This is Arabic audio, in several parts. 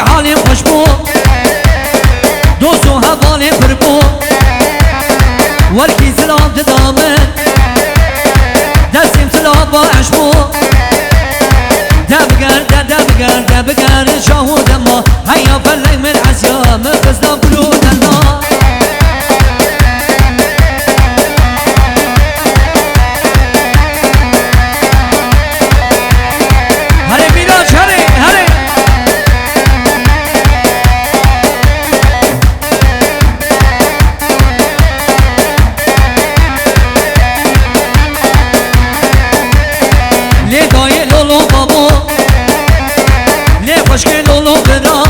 حالیم خوش بو دوست و حوالیم پر بو ورکی سلام ددامن دستیم سلام با عشبو دبگر شاهو دما هيا فلق من عسيا مخزنا بلودنا هري ميراج هري ليه داي لولو بابو ليه خوشگل لولو برا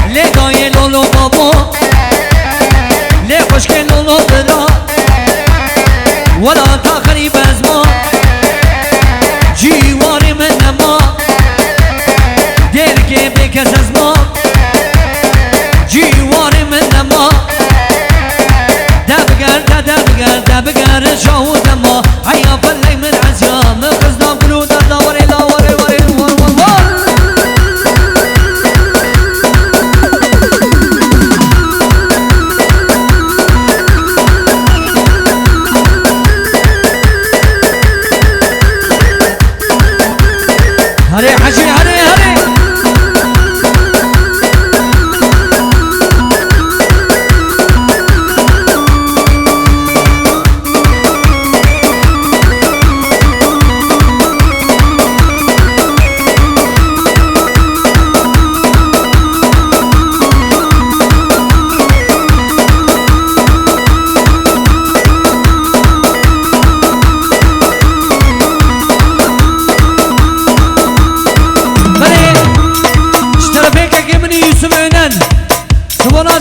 ليه داي لولو بابو ليه خوشگل لولو برا ولا تاخري بزما جيواري من نما ديركي بكس ازما جيواري من نما دبگر شاهو دما هيا فلق من عزيام خزنا بلود دوري لا وري وري ور ور ور هري حجي هري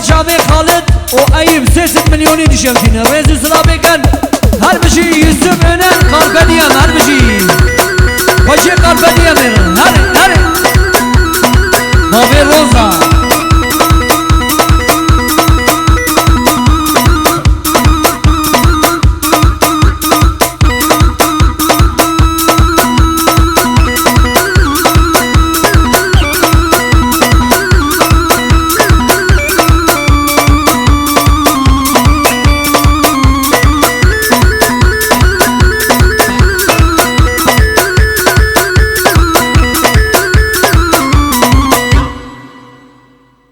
جامع خالد و ایب 3 میلیونی دیشمتین رزو سلا بکن هر بشی یوسف önен قلبدیم هر بشی باشی قلبدیم هر ماوی روز